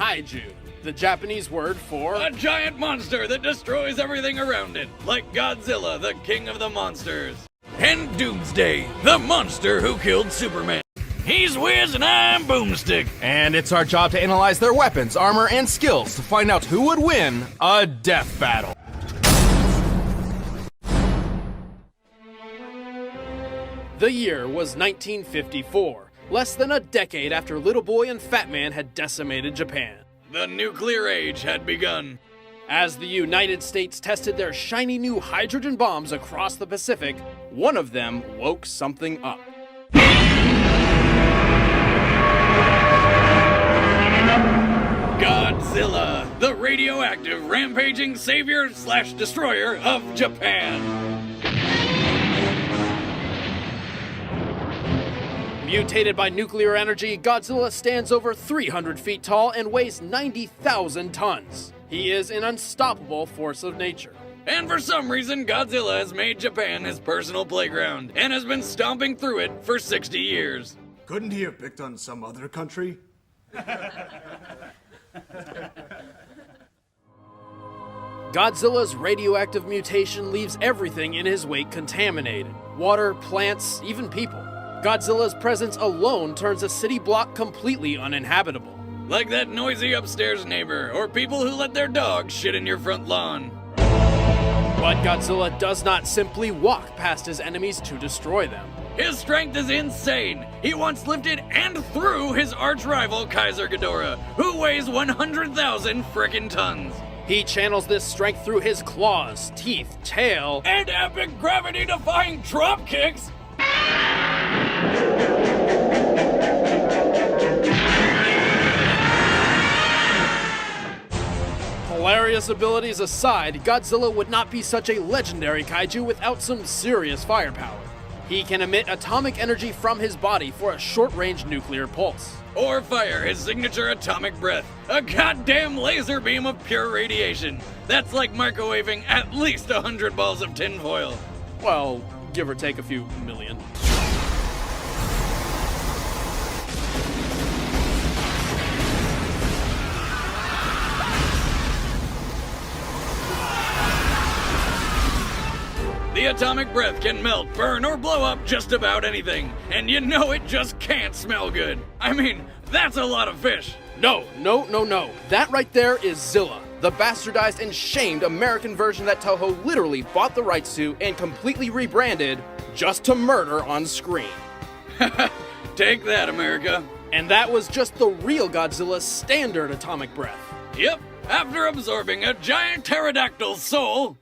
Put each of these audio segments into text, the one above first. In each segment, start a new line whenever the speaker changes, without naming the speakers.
kaiju, the Japanese word for
a giant monster that destroys everything around it, like Godzilla, the king of the monsters. And Doomsday, the monster who killed Superman. He's Wiz and I'm Boomstick.
And it's our job to analyze their weapons, armor, and skills to find out who would win a death battle.
The year was 1954, less than a decade after Little Boy and Fat Man had decimated Japan.
The nuclear age had begun.
As the United States tested their shiny new hydrogen bombs across the Pacific, one of them woke something up.
Godzilla, the radioactive, rampaging savior/destroyer of Japan.
Mutated by nuclear energy, Godzilla stands over 300 feet tall and weighs 90,000 tons. He is an unstoppable force of nature.
And for some reason, Godzilla has made Japan his personal playground and has been stomping through it for 60 years.
Couldn't he have picked on some other country?
Godzilla's radioactive mutation leaves everything in his wake contaminated. Water, plants, even people. Godzilla's presence alone turns a city block completely uninhabitable.
Like that noisy upstairs neighbor, or people who let their dog shit in your front lawn.
But Godzilla does not simply walk past his enemies to destroy them.
His strength is insane. He once lifted and threw his arch-rival Kaiser Ghidorah, who weighs 100,000 frickin' tons.
He channels this strength through his claws, teeth, tail,
and epic gravity-defying drop kicks.
Hilarious abilities aside, Godzilla would not be such a legendary kaiju without some serious firepower. He can emit atomic energy from his body for a short-range nuclear pulse.
Or fire his signature atomic breath, a goddamn laser beam of pure radiation. That's like microwaving at least 100 balls of tinfoil.
Well, give or take a few million.
The atomic breath can melt, burn, or blow up just about anything. And you know it just can't smell good. I mean, that's a lot of fish.
No. That right there is Zilla, the bastardized and shamed American version that Toho literally bought the rights to and completely rebranded just to murder on screen.
Take that, America.
And that was just the real Godzilla's standard atomic breath.
Yep, after absorbing a giant pterodactyl's soul,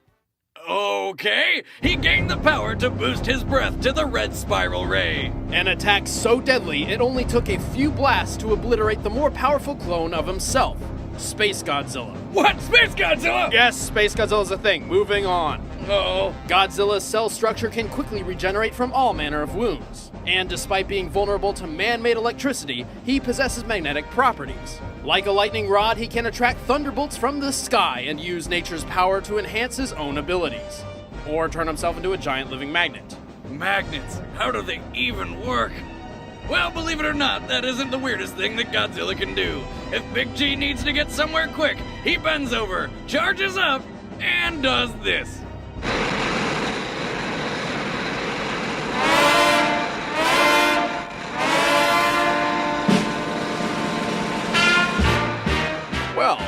okay, he gained the power to boost his breath to the red spiral ray.
An attack so deadly, it only took a few blasts to obliterate the more powerful clone of himself, Space Godzilla.
What? Space Godzilla?
Yes, Space Godzilla's a thing. Moving on.
Oh.
Godzilla's cell structure can quickly regenerate from all manner of wounds. And despite being vulnerable to man-made electricity, he possesses magnetic properties. Like a lightning rod, he can attract thunderbolts from the sky and use nature's power to enhance his own abilities. Or turn himself into a giant living magnet.
Magnets? How do they even work? Well, believe it or not, that isn't the weirdest thing that Godzilla can do. If Big G needs to get somewhere quick, he bends over, charges up, and does this.
Well,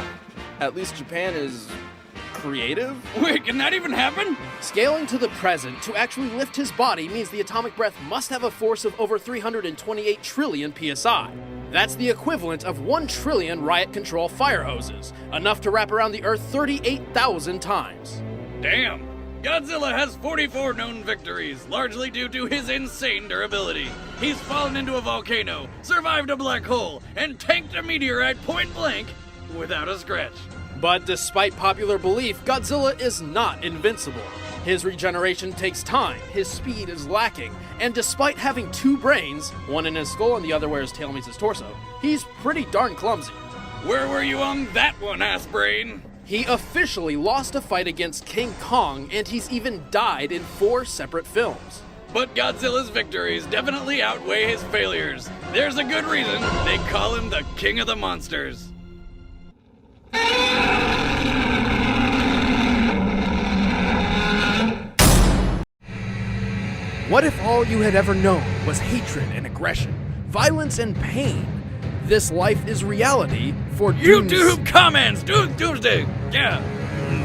at least Japan is creative?
Wait, can that even happen?
Scaling to the present, to actually lift his body means the atomic breath must have a force of over 328 trillion psi. That's the equivalent of 1 trillion riot control fire hoses, enough to wrap around the Earth 38,000 times.
Damn. Godzilla has 44 known victories, largely due to his insane durability. He's fallen into a volcano, survived a black hole, and tanked a meteorite point blank without a scratch.
But despite popular belief, Godzilla is not invincible. His regeneration takes time, his speed is lacking, and despite having 2 brains, one in his skull and the other where his tail meets his torso, he's pretty darn clumsy.
Where were you on that one, ass brain?
He officially lost a fight against King Kong, and he's even died in 4 separate films.
But Godzilla's victories definitely outweigh his failures. There's a good reason they call him the King of the Monsters.
What if all you had ever known was hatred and aggression, violence and pain? This life is reality for
YouTube comments! Doomsday! Yeah,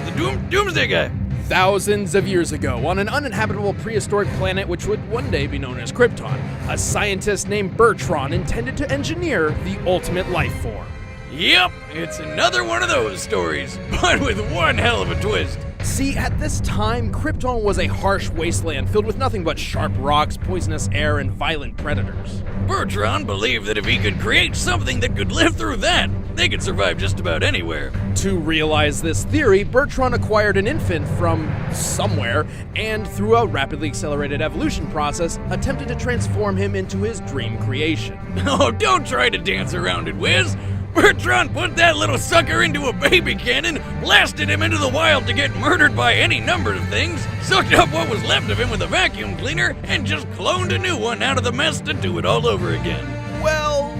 the Doomsday guy.
Thousands of years ago, on an uninhabitable prehistoric planet which would one day be known as Krypton, a scientist named Bertrand intended to engineer the ultimate life form.
Yep, it's another one of those stories, but with one hell of a twist.
See, at this time, Krypton was a harsh wasteland filled with nothing but sharp rocks, poisonous air, and violent predators.
Bertrand believed that if he could create something that could live through that, they could survive just about anywhere.
To realize this theory, Bertrand acquired an infant from somewhere, and through a rapidly accelerated evolution process, attempted to transform him into his dream creation.
Oh, don't try to dance around it, Wiz! Bertrand put that little sucker into a baby cannon, blasted him into the wild to get murdered by any number of things, sucked up what was left of him with a vacuum cleaner, and just cloned a new one out of the mess to do it all over again.
Well,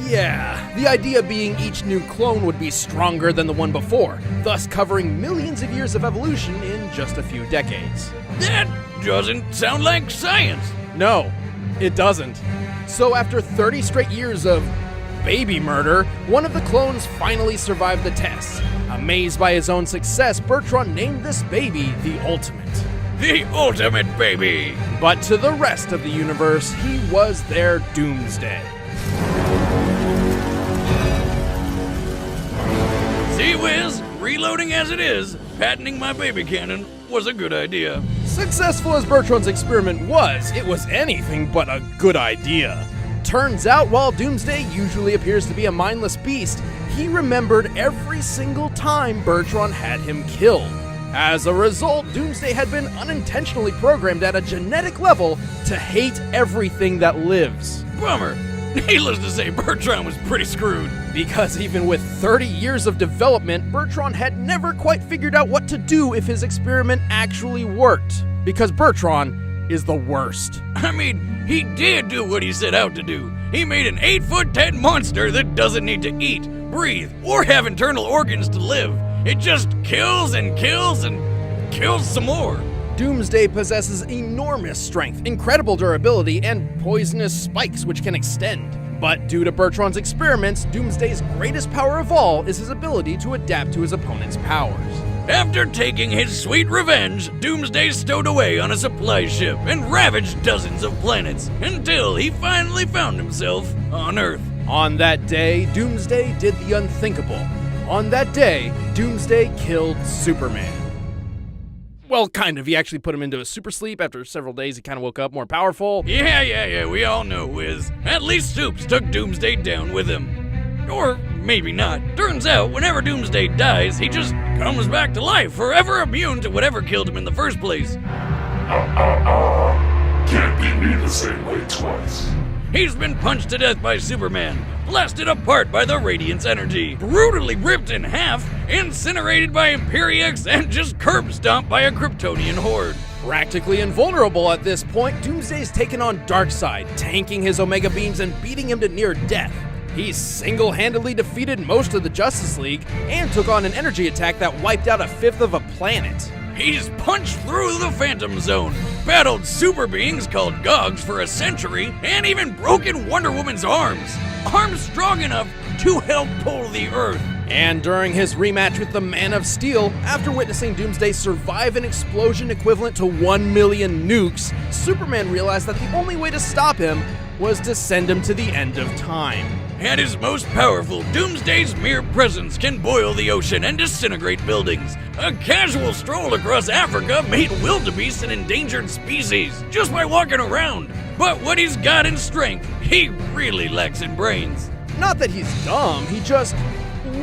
yeah. The idea being each new clone would be stronger than the one before, thus covering millions of years of evolution in just a few decades.
That doesn't sound like science.
No, it doesn't. So after 30 straight years of baby murder, one of the clones finally survived the test. Amazed by his own success, Bertrand named this baby the Ultimate.
The ultimate baby!
But to the rest of the universe, he was their Doomsday.
See, Wiz, reloading as it is, patenting my baby cannon was a good idea.
Successful as Bertrand's experiment was, it was anything but a good idea. Turns out, while Doomsday usually appears to be a mindless beast, he remembered every single time Bertrand had him killed. As a result, Doomsday had been unintentionally programmed at a genetic level to hate everything that lives.
Bummer. Needless to say, Bertrand was pretty screwed.
Because even with 30 years of development, Bertrand had never quite figured out what to do if his experiment actually worked. Because Bertrand is the worst.
I mean, he did do what he set out to do. He made an 8'10" monster that doesn't need to eat, breathe, or have internal organs to live. It just kills and kills and kills some more.
Doomsday possesses enormous strength, incredible durability, and poisonous spikes which can extend. But due to Bertrand's experiments, Doomsday's greatest power of all is his ability to adapt to his opponent's powers.
After taking his sweet revenge, Doomsday stowed away on a supply ship and ravaged dozens of planets until he finally found himself on Earth.
On that day, Doomsday did the unthinkable. On that day, Doomsday killed Superman. Well, kind of. He actually put him into a super sleep. After several days, he kind of woke up more powerful.
Yeah, we all know, Wiz. At least Supes took Doomsday down with him. Or maybe not. Turns out, whenever Doomsday dies, he just comes back to life, forever immune to whatever killed him in the first place.
Can't beat me the same way twice.
He's been punched to death by Superman, blasted apart by the Radiant's energy, brutally ripped in half, incinerated by Imperiex, and just curb stomped by a Kryptonian horde.
Practically invulnerable at this point, Doomsday's taken on Darkseid, tanking his Omega beams and beating him to near death. He single-handedly defeated most of the Justice League and took on an energy attack that wiped out a fifth of a planet.
He's punched through the Phantom Zone, battled super beings called Gogs for a century, and even broken Wonder Woman's arms. Arms strong enough to help pull the Earth.
And during his rematch with the Man of Steel, after witnessing Doomsday survive an explosion equivalent to 1 million nukes, Superman realized that the only way to stop him was to send him to the end of time.
At his most powerful, Doomsday's mere presence can boil the ocean and disintegrate buildings. A casual stroll across Africa made wildebeest an endangered species just by walking around. But what he's got in strength, he really lacks in brains.
Not that he's dumb, he just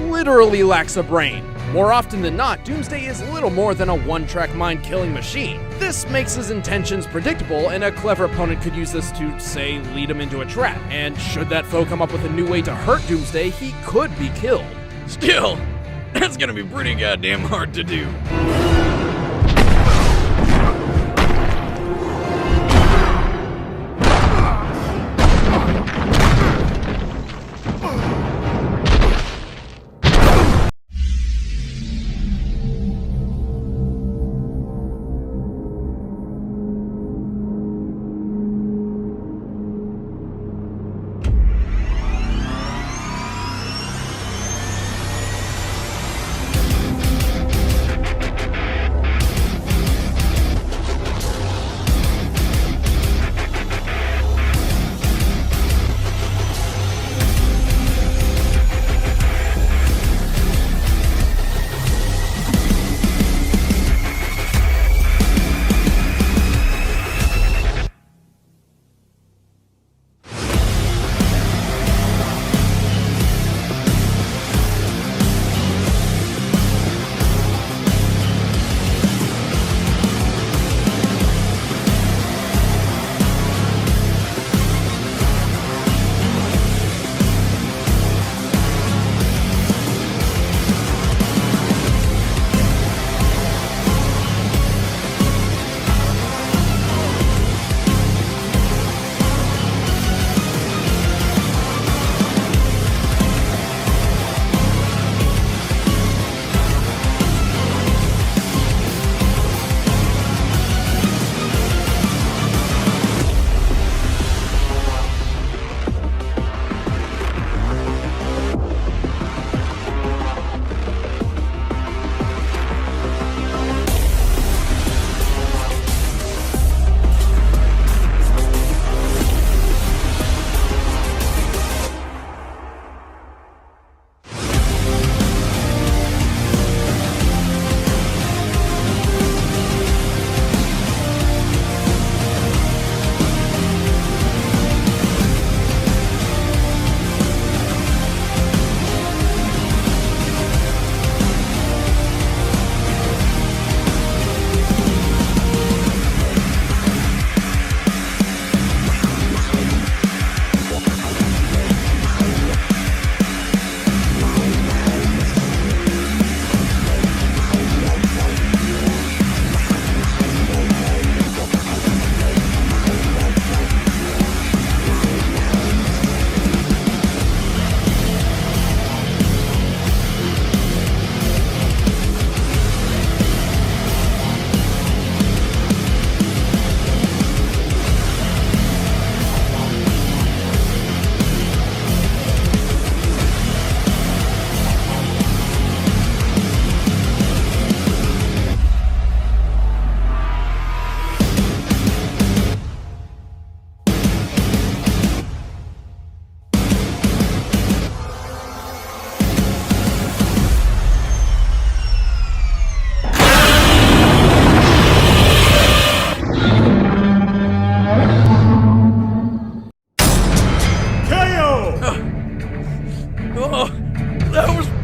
literally lacks a brain. More often than not, Doomsday is little more than a one-track mind-killing machine. This makes his intentions predictable, and a clever opponent could use this to, say, lead him into a trap. And should that foe come up with a new way to hurt Doomsday, he could be killed.
Still, that's gonna be pretty goddamn hard to do.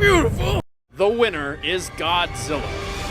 beautiful!
The winner is Godzilla.